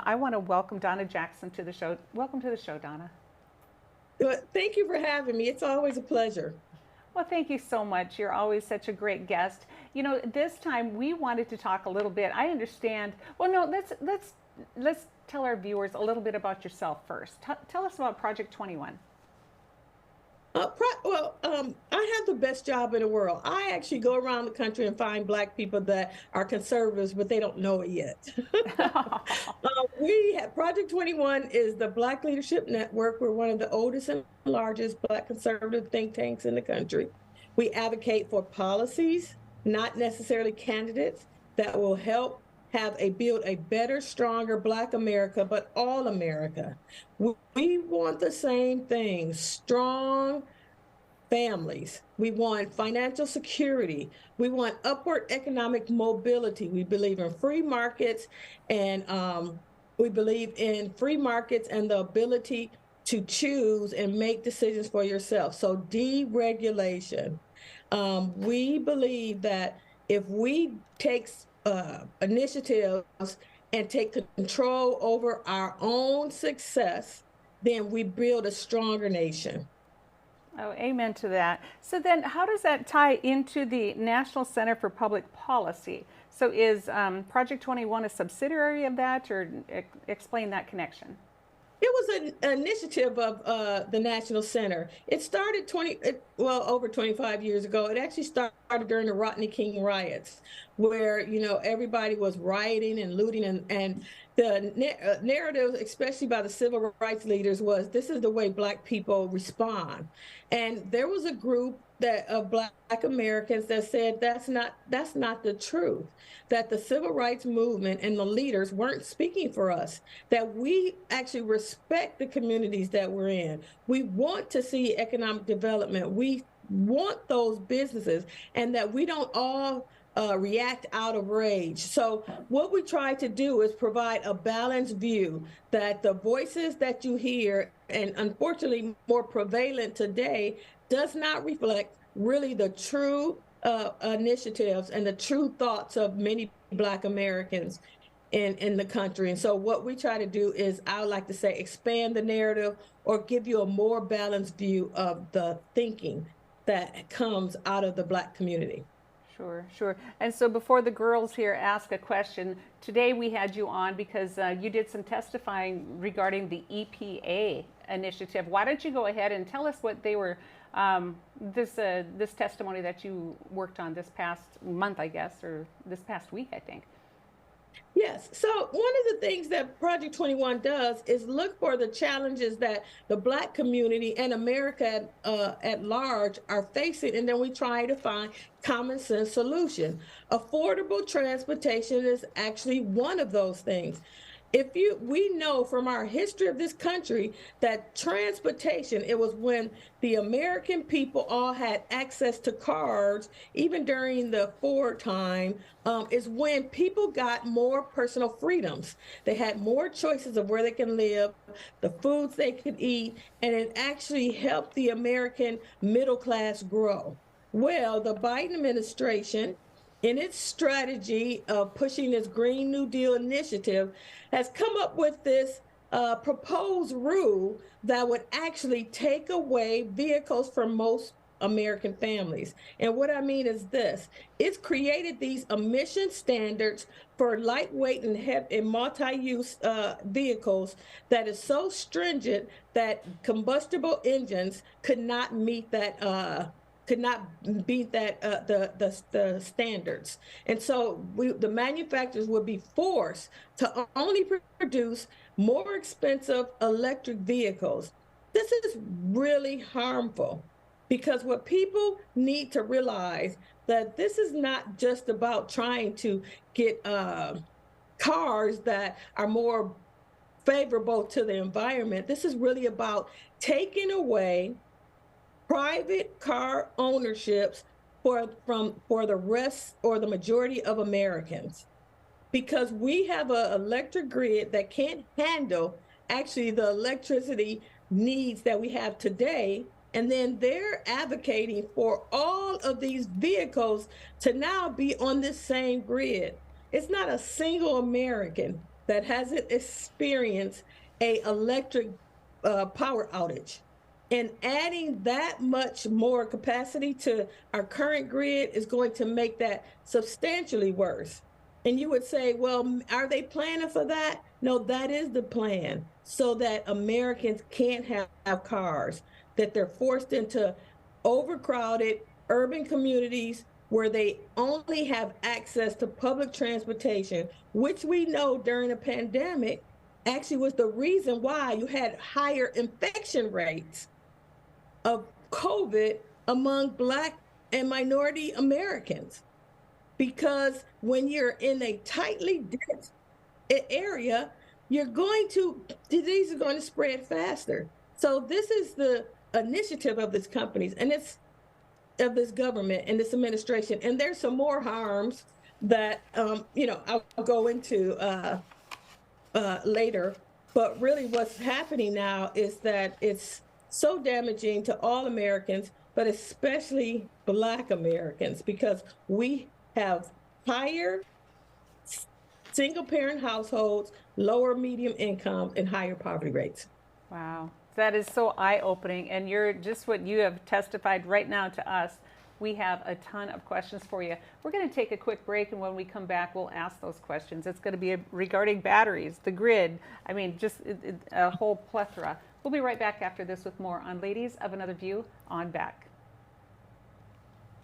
I want to welcome Donna Jackson to the show. Welcome to the show, Donna. Well, thank you for having me. It's always a pleasure. Well, thank you so much. You're always such a great guest. This time we wanted to talk a little bit. I understand. Well, no, let's tell our viewers a little bit about yourself first. Tell us about Project 21. I have the best job in the world. I actually go around the country and find Black people that are conservatives, but they don't know it yet. We have Project 21 is the Black Leadership Network. We're one of the oldest and largest Black conservative think tanks in the country. We advocate for policies, not necessarily candidates, that will help build a better, stronger Black America, but all America. We want the same thing: strong families. We want financial security. We want upward economic mobility. We believe in free markets, and we believe in free markets and the ability to choose and make decisions for yourself. So deregulation. We believe that if we take initiatives and take control over our own success, then we build a stronger nation. Oh, amen to that. So then, how does that tie into the National Center for Public Policy? So is Project 21 a subsidiary of that, or explain that connection? It was an initiative of the National Center. It started over 25 years ago. It actually started during the Rodney King riots, where everybody was rioting and looting, and the narrative, especially by the civil rights leaders, was this is the way Black people respond. And there was a group of Black Americans that said that's not the truth. That the civil rights movement and the leaders weren't speaking for us. That we actually respect the communities that we're in. We want to see economic development. We want those businesses, and that we don't all react out of rage. So what we try to do is provide a balanced view, that the voices that you hear, and unfortunately more prevalent today, does not reflect really the true initiatives and the true thoughts of many Black Americans in the country. And so what we try to do is, I would like to say, expand the narrative or give you a more balanced view of the thinking that comes out of the Black community. Sure, sure. And so before the girls here ask a question, today we had you on because you did some testifying regarding the EPA initiative. Why don't you go ahead and tell us what they were, this testimony that you worked on this past month, I guess, or this past week, I think. Yes. So one of the things that Project 21 does is look for the challenges that the Black community and America at large are facing, and then we try to find common sense solution. Affordable transportation is actually one of those things. We know from our history of this country that transportation, it was when the American people all had access to cars, even during the Ford time, is when people got more personal freedoms. They had more choices of where they can live, the foods they could eat, and it actually helped the American middle class grow. Well, the Biden administration, in its strategy of pushing this Green New Deal initiative, has come up with this proposed rule that would actually take away vehicles from most American families. And what I mean is this: it's created these emission standards for lightweight and multi-use vehicles that is so stringent that combustible engines could not beat the standards. And so the manufacturers would be forced to only produce more expensive electric vehicles. This is really harmful, because what people need to realize, that this is not just about trying to get cars that are more favorable to the environment. This is really about taking away private car ownerships for the rest or the majority of Americans, because we have an electric grid that can't handle actually the electricity needs that we have today. And then they're advocating for all of these vehicles to now be on this same grid. It's not a single American that hasn't experienced a electric power outage. And adding that much more capacity to our current grid is going to make that substantially worse. And you would say, well, are they planning for that? No, that is the plan, so that Americans can't have cars, that they're forced into overcrowded urban communities where they only have access to public transportation, which we know during the pandemic actually was the reason why you had higher infection rates of COVID among Black and minority Americans. Because when you're in a tightly dense area, you're going to, disease is going to spread faster. So this is the initiative of these companies, and it's of this government and this administration. And there's some more harms that, I'll go into later. But really what's happening now is that it's so damaging to all Americans, but especially Black Americans, because we have higher single parent households, lower medium income, and higher poverty rates. Wow, that is so eye-opening, and you're just what you have testified right now to us. We have a ton of questions for you. We're going to take a quick break, and when we come back, we'll ask those questions. It's going to be regarding batteries, the grid, I mean, just a whole plethora. We'll be right back after this with more on Ladies of Another View on Back.